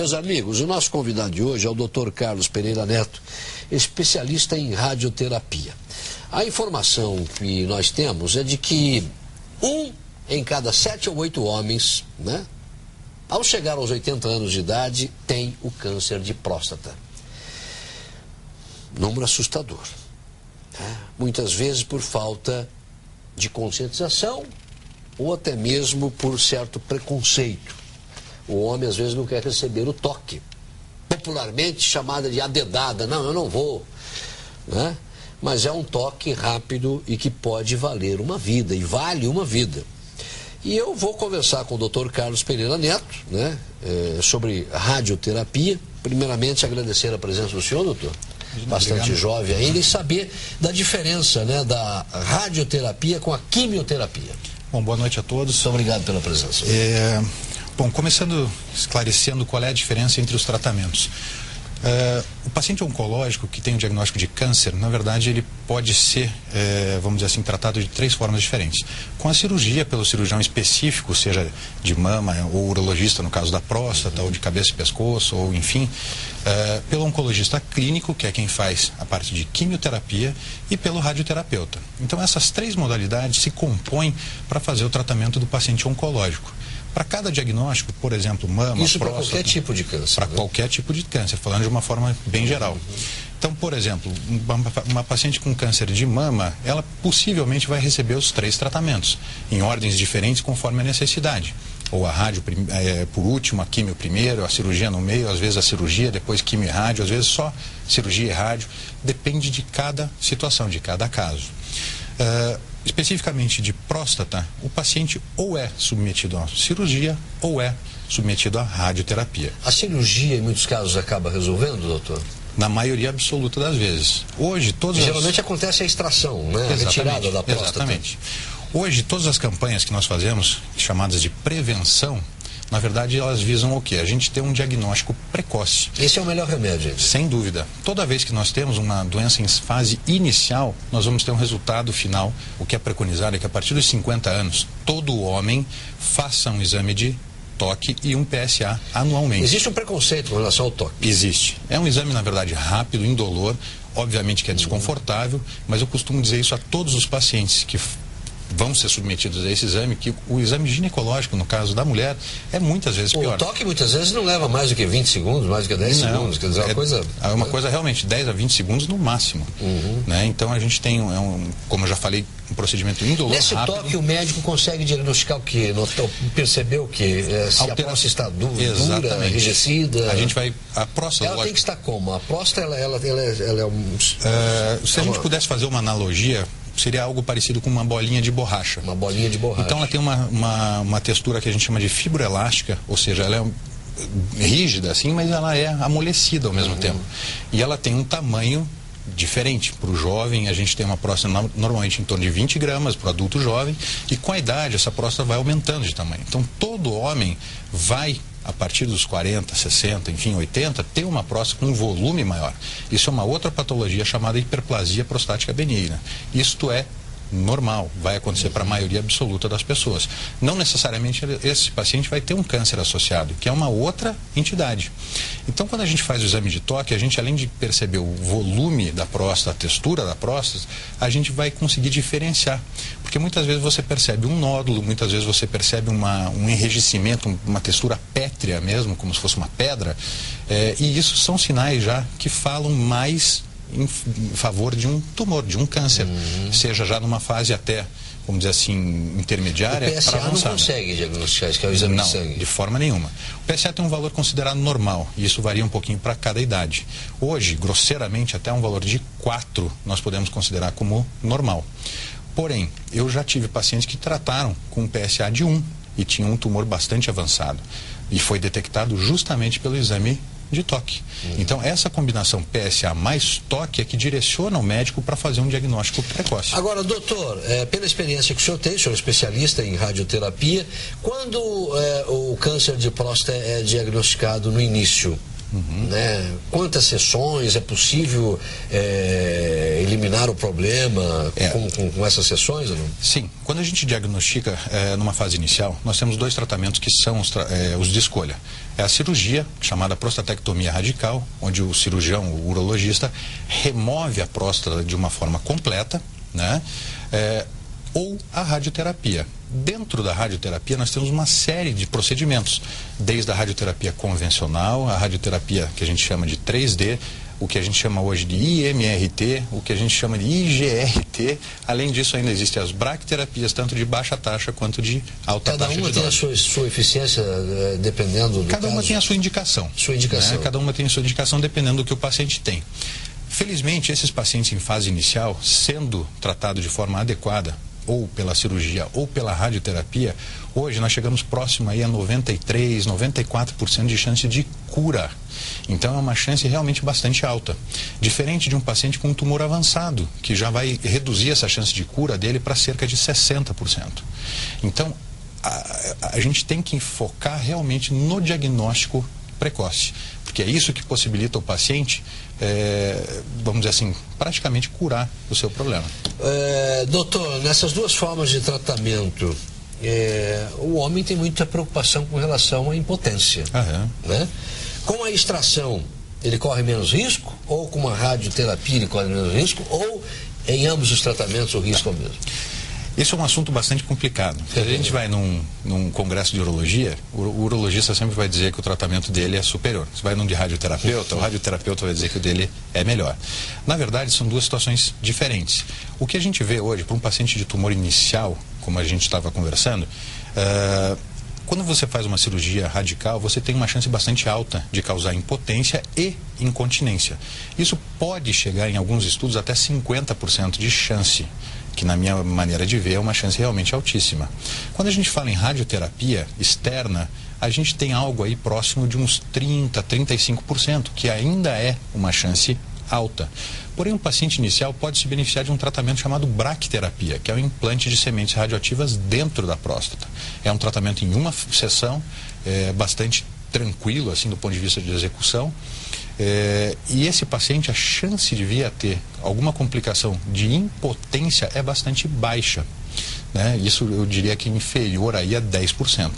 Meus amigos, o nosso convidado de hoje é o Dr. Carlos Pereira Neto, especialista em radioterapia. A informação que nós temos é de que 1 em cada 7 ou 8 homens, né, ao chegar aos 80 anos de idade, tem o câncer de próstata. Número assustador. Né? Muitas vezes por falta de conscientização ou até mesmo por certo preconceito. O homem às vezes não quer receber o toque, popularmente chamada de adedada. Não, eu não vou, né? Mas é um toque rápido e que pode valer uma vida, e vale uma vida. E eu vou conversar com o Dr. Carlos Pereira Neto, né, sobre radioterapia. Primeiramente agradecer a presença do senhor, doutor, bastante jovem ainda, e saber da diferença, né, da radioterapia com a quimioterapia. Bom, boa noite a todos. Muito obrigado pela presença. Bom, começando esclarecendo qual é a diferença entre os tratamentos. O paciente oncológico que tem o diagnóstico de câncer, na verdade, ele pode ser, vamos dizer assim, tratado de 3 formas diferentes. Com a cirurgia, pelo cirurgião específico, seja de mama ou urologista, no caso da próstata, ou de cabeça e pescoço, ou enfim, pelo oncologista clínico, que é quem faz a parte de quimioterapia, e pelo radioterapeuta. Então, essas 3 modalidades se compõem para fazer o tratamento do paciente oncológico. Para cada diagnóstico, por exemplo, mama, isso próstata... para qualquer tipo de câncer. Para qualquer tipo de câncer, falando de uma forma bem geral. Então, por exemplo, uma paciente com câncer de mama, ela possivelmente vai receber os 3 tratamentos, em ordens diferentes conforme a necessidade. Ou a rádio por último, a quimio primeiro, a cirurgia no meio, às vezes a cirurgia, depois quimio e rádio, às vezes só cirurgia e rádio. Depende de cada situação, de cada caso. Especificamente de próstata, o paciente ou é submetido a cirurgia ou é submetido à radioterapia. A cirurgia, em muitos casos, acaba resolvendo, doutor? Na maioria absoluta das vezes. Hoje, geralmente acontece a extração, né? A retirada da próstata. Exatamente. Hoje, todas as campanhas que nós fazemos, chamadas de prevenção, na verdade, elas visam o quê? A gente ter um diagnóstico precoce. Esse é o melhor remédio, gente. Sem dúvida. Toda vez que nós temos uma doença em fase inicial, nós vamos ter um resultado final. O que é preconizado é que a partir dos 50 anos, todo homem faça um exame de toque e um PSA anualmente. Existe um preconceito com relação ao toque? Existe. É um exame, na verdade, rápido, indolor. Obviamente que é desconfortável, mas eu costumo dizer isso a todos os pacientes que vão ser submetidos a esse exame, que o exame ginecológico, no caso da mulher, é muitas vezes pior. O toque muitas vezes não leva mais do que 20 segundos, mais do que 10 segundos, quer dizer, é uma coisa realmente, 10 a 20 segundos no máximo. Né? Então a gente tem, como eu já falei, um procedimento indolor, nesse rápido. Toque o médico consegue diagnosticar o quê? Perceber o quê? Se a próstata está dura, enrijecida? A gente vai... A próstata... Ela tem que estar como? A próstata, ela é um... se a gente pudesse fazer uma analogia, seria algo parecido com uma bolinha de borracha. Uma bolinha de borracha. Então ela tem uma textura que a gente chama de fibroelástica, ou seja, ela é rígida assim, mas ela é amolecida ao mesmo tempo. E ela tem um tamanho diferente. Para o jovem, a gente tem uma próstata normalmente em torno de 20 gramas, para o adulto jovem, e com a idade essa próstata vai aumentando de tamanho. Então todo homem vai, a partir dos 40, 60, enfim, 80, ter uma próstata com um volume maior. Isso é uma outra patologia chamada hiperplasia prostática benigna. Isto é normal, vai acontecer para a maioria absoluta das pessoas. Não necessariamente esse paciente vai ter um câncer associado, que é uma outra entidade. Então, quando a gente faz o exame de toque, a gente, além de perceber o volume da próstata, a textura da próstata, a gente vai conseguir diferenciar. Porque muitas vezes você percebe um nódulo, muitas vezes você percebe um enrijecimento, uma textura pétrea mesmo, como se fosse uma pedra, e isso são sinais já que falam mais em favor de um tumor, de um câncer, seja já numa fase até, vamos dizer assim, intermediária. O PSA não consegue diagnosticar isso, que é o exame de sangue? Não, de forma nenhuma. O PSA tem um valor considerado normal, e isso varia um pouquinho para cada idade. Hoje, grosseiramente, até um valor de 4 nós podemos considerar como normal. Porém, eu já tive pacientes que trataram com um PSA de 1 e tinham um tumor bastante avançado, e foi detectado justamente pelo exame de toque. Então, essa combinação PSA mais toque é que direciona o médico para fazer um diagnóstico precoce. Agora, doutor, pela experiência que o senhor tem, o senhor é especialista em radioterapia, quando o câncer de próstata é diagnosticado no início, né? Quantas sessões? É possível eliminar o problema com essas sessões ou não? Sim. Quando a gente diagnostica numa fase inicial, nós temos 2 tratamentos que são os de escolha. É a cirurgia, chamada prostatectomia radical, onde o cirurgião, o urologista, remove a próstata de uma forma completa, né? Ou a radioterapia. Dentro da radioterapia nós temos uma série de procedimentos, desde a radioterapia convencional, a radioterapia que a gente chama de 3D, o que a gente chama hoje de IMRT, o que a gente chama de IGRT. Além disso, ainda existem as braquiterapias, tanto de baixa taxa quanto de alta taxa. Cada uma tem a sua eficiência, dependendo do Cada uma tem a sua indicação. Sua indicação. Né? Cada uma tem a sua indicação dependendo do que o paciente tem. Felizmente, esses pacientes em fase inicial, sendo tratados de forma adequada, ou pela cirurgia ou pela radioterapia, hoje nós chegamos próximo aí a 93%, 94% de chance de cura. Então é uma chance realmente bastante alta. Diferente de um paciente com um tumor avançado, que já vai reduzir essa chance de cura dele para cerca de 60%. Então a gente tem que focar realmente no diagnóstico precoce, porque é isso que possibilita o paciente, vamos dizer assim, praticamente curar o seu problema. Doutor, nessas 2 formas de tratamento, o homem tem muita preocupação com relação à impotência. Né? Com a extração, ele corre menos risco? Ou com uma radioterapia ele corre menos risco? Ou em ambos os tratamentos o risco é o mesmo? Esse é um assunto bastante complicado. Se a gente vai num congresso de urologia, o urologista sempre vai dizer que o tratamento dele é superior. Se vai num de radioterapeuta, o radioterapeuta vai dizer que o dele é melhor. Na verdade, são 2 situações diferentes. O que a gente vê hoje para um paciente de tumor inicial, como a gente estava conversando, quando você faz uma cirurgia radical, você tem uma chance bastante alta de causar impotência e incontinência. Isso pode chegar, em alguns estudos, até 50% de chance, que na minha maneira de ver é uma chance realmente altíssima. Quando a gente fala em radioterapia externa, a gente tem algo aí próximo de uns 30%, 35%, que ainda é uma chance alta. Porém, um paciente inicial pode se beneficiar de um tratamento chamado braquiterapia, que é o implante de sementes radioativas dentro da próstata. É um tratamento em uma sessão, bastante tranquilo, assim, do ponto de vista de execução. E esse paciente, a chance de vir a ter alguma complicação de impotência é bastante baixa, né? Isso eu diria que é inferior aí a 10%.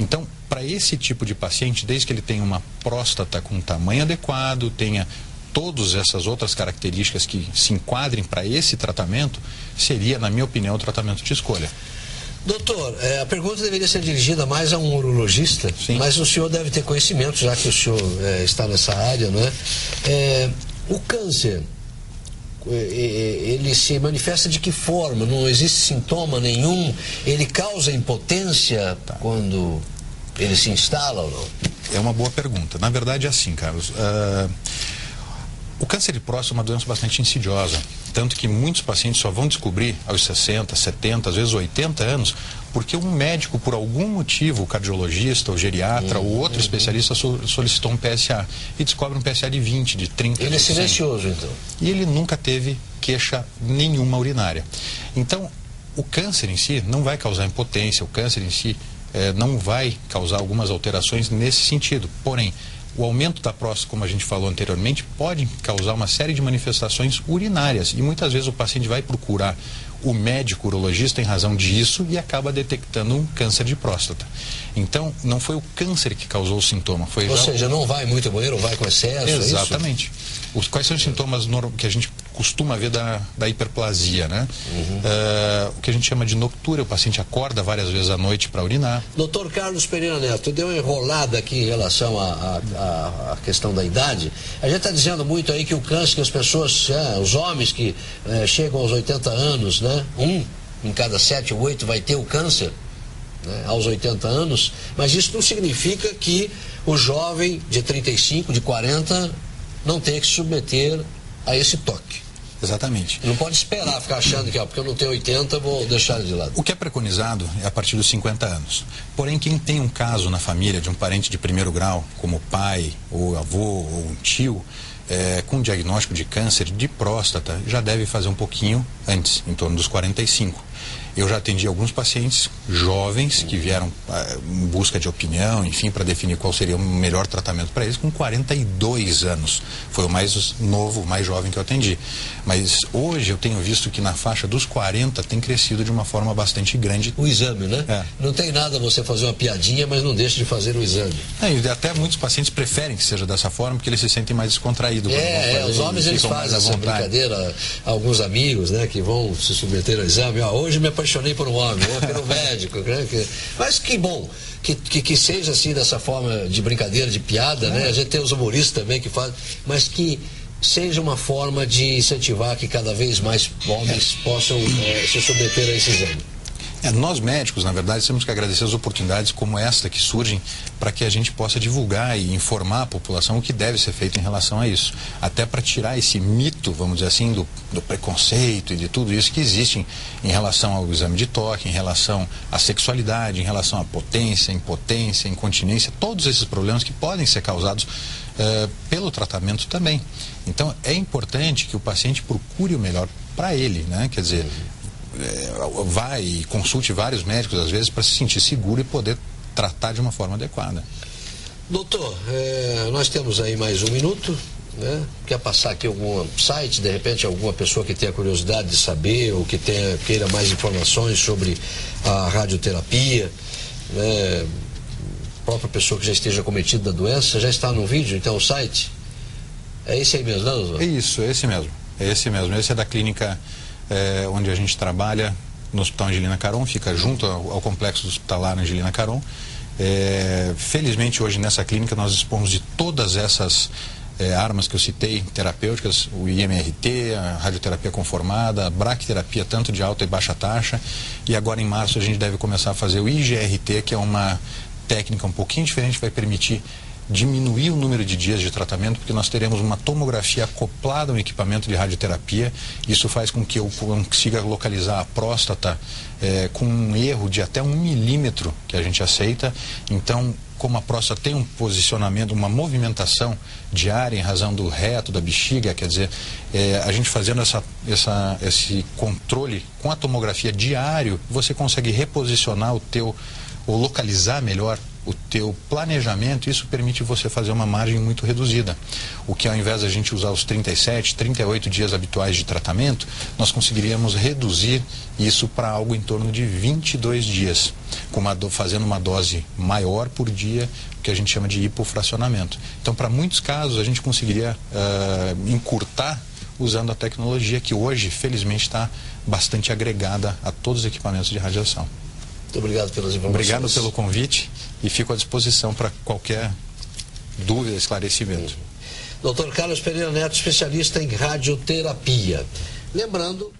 Então, para esse tipo de paciente, desde que ele tenha uma próstata com tamanho adequado, tenha todas essas outras características que se enquadrem para esse tratamento, seria, na minha opinião, o tratamento de escolha. Doutor, a pergunta deveria ser dirigida mais a um urologista, sim, mas o senhor deve ter conhecimento, já que o senhor está nessa área, não é? O câncer, ele se manifesta de que forma? Não existe sintoma nenhum? Ele causa impotência quando ele se instala ou não? É uma boa pergunta. Na verdade é assim, Carlos. O câncer de próstata é uma doença bastante insidiosa, tanto que muitos pacientes só vão descobrir aos 60, 70, às vezes 80 anos, porque um médico, por algum motivo, o cardiologista, o geriatra, ou outro especialista solicitou um PSA e descobre um PSA de 20, de 30. Ele é silencioso, então. E ele nunca teve queixa nenhuma urinária. Então, o câncer em si não vai causar impotência, o câncer em si não vai causar algumas alterações nesse sentido. Porém, o aumento da próstata, como a gente falou anteriormente, pode causar uma série de manifestações urinárias. E muitas vezes o paciente vai procurar o médico urologista em razão disso e acaba detectando um câncer de próstata. Então, não foi o câncer que causou o sintoma. Foi Ou seja, não vai muito ao banheiro, vai com excesso? Exatamente. Quais são os sintomas que a gente costuma ver da hiperplasia, né? O que a gente chama de noctúria, o paciente acorda várias vezes à noite para urinar. Doutor Carlos Pereira Neto, deu uma enrolada aqui em relação à questão da idade. A gente está dizendo muito aí que o câncer, que as pessoas, os homens que chegam aos 80 anos, né? 1 em cada 7 ou 8 vai ter o câncer, né, aos 80 anos, mas isso não significa que o jovem de 35, de 40, não tenha que se submeter a esse toque. Exatamente. Não pode esperar, ficar achando que, porque eu não tenho 80, vou deixar ele de lado. O que é preconizado é a partir dos 50 anos. Porém, quem tem um caso na família de um parente de primeiro grau, como pai, ou avô, ou um tio, com diagnóstico de câncer de próstata já deve fazer um pouquinho antes, em torno dos 45. Eu já atendi alguns pacientes jovens que vieram em busca de opinião, enfim, para definir qual seria o melhor tratamento para eles, com 42 anos. Foi o mais novo, o mais jovem que eu atendi. Mas hoje eu tenho visto que na faixa dos 40 tem crescido de uma forma bastante grande. O exame, né? É. Não tem nada você fazer uma piadinha, mas não deixe de fazer o exame. E até muitos pacientes preferem que seja dessa forma, porque eles se sentem mais descontraídos. Os homens eles fazem essa brincadeira, alguns amigos, né, que vão se submeter ao exame. Hoje me apaixonei por um homem, pelo médico, né? Mas que bom que seja assim, dessa forma de brincadeira, de piada, né? A gente tem os humoristas também que fazem, mas que seja uma forma de incentivar que cada vez mais homens possam se submeter a esse exame. Nós médicos, na verdade, temos que agradecer as oportunidades como esta que surgem para que a gente possa divulgar e informar a população o que deve ser feito em relação a isso. Até para tirar esse mito, vamos dizer assim, do preconceito e de tudo isso que existe em relação ao exame de toque, em relação à sexualidade, em relação à potência, impotência, incontinência, todos esses problemas que podem ser causados pelo tratamento também. Então, é importante que o paciente procure o melhor para ele, né? Quer dizer, vai e consulte vários médicos às vezes para se sentir seguro e poder tratar de uma forma adequada. Doutor, nós temos aí mais um minuto, né? Quer passar aqui algum site, de repente alguma pessoa que tenha curiosidade de saber ou que queira mais informações sobre a radioterapia, né? A própria pessoa que já esteja cometida da doença, já está no vídeo, então o site é esse aí mesmo, não, doutor? É isso, é esse mesmo, esse é da clínica onde a gente trabalha no Hospital Angelina Caron, fica junto ao complexo hospitalar Angelina Caron. Felizmente hoje nessa clínica nós dispomos de todas essas armas que eu citei, terapêuticas, o IMRT, a radioterapia conformada, a braquiterapia tanto de alta e baixa taxa, e agora em março a gente deve começar a fazer o IGRT, que é uma técnica um pouquinho diferente, vai permitir diminuir o número de dias de tratamento, porque nós teremos uma tomografia acoplada ao equipamento de radioterapia. Isso faz com que eu consiga localizar a próstata com um erro de até 1 milímetro que a gente aceita. Então, como a próstata tem um posicionamento, uma movimentação diária em razão do reto, da bexiga, quer dizer, a gente fazendo esse controle com a tomografia diário, você consegue reposicionar ou localizar melhor o teu planejamento. Isso permite você fazer uma margem muito reduzida. O que ao invés da gente usar os 37, 38 dias habituais de tratamento, nós conseguiríamos reduzir isso para algo em torno de 22 dias, fazendo uma dose maior por dia, que a gente chama de hipofracionamento. Então, para muitos casos, a gente conseguiria encurtar usando a tecnologia que hoje, felizmente, está bastante agregada a todos os equipamentos de radiação. Muito obrigado pelas informações. Obrigado pelo convite e fico à disposição para qualquer dúvida, esclarecimento. Dr. Carlos Pereira Neto, especialista em radioterapia. Lembrando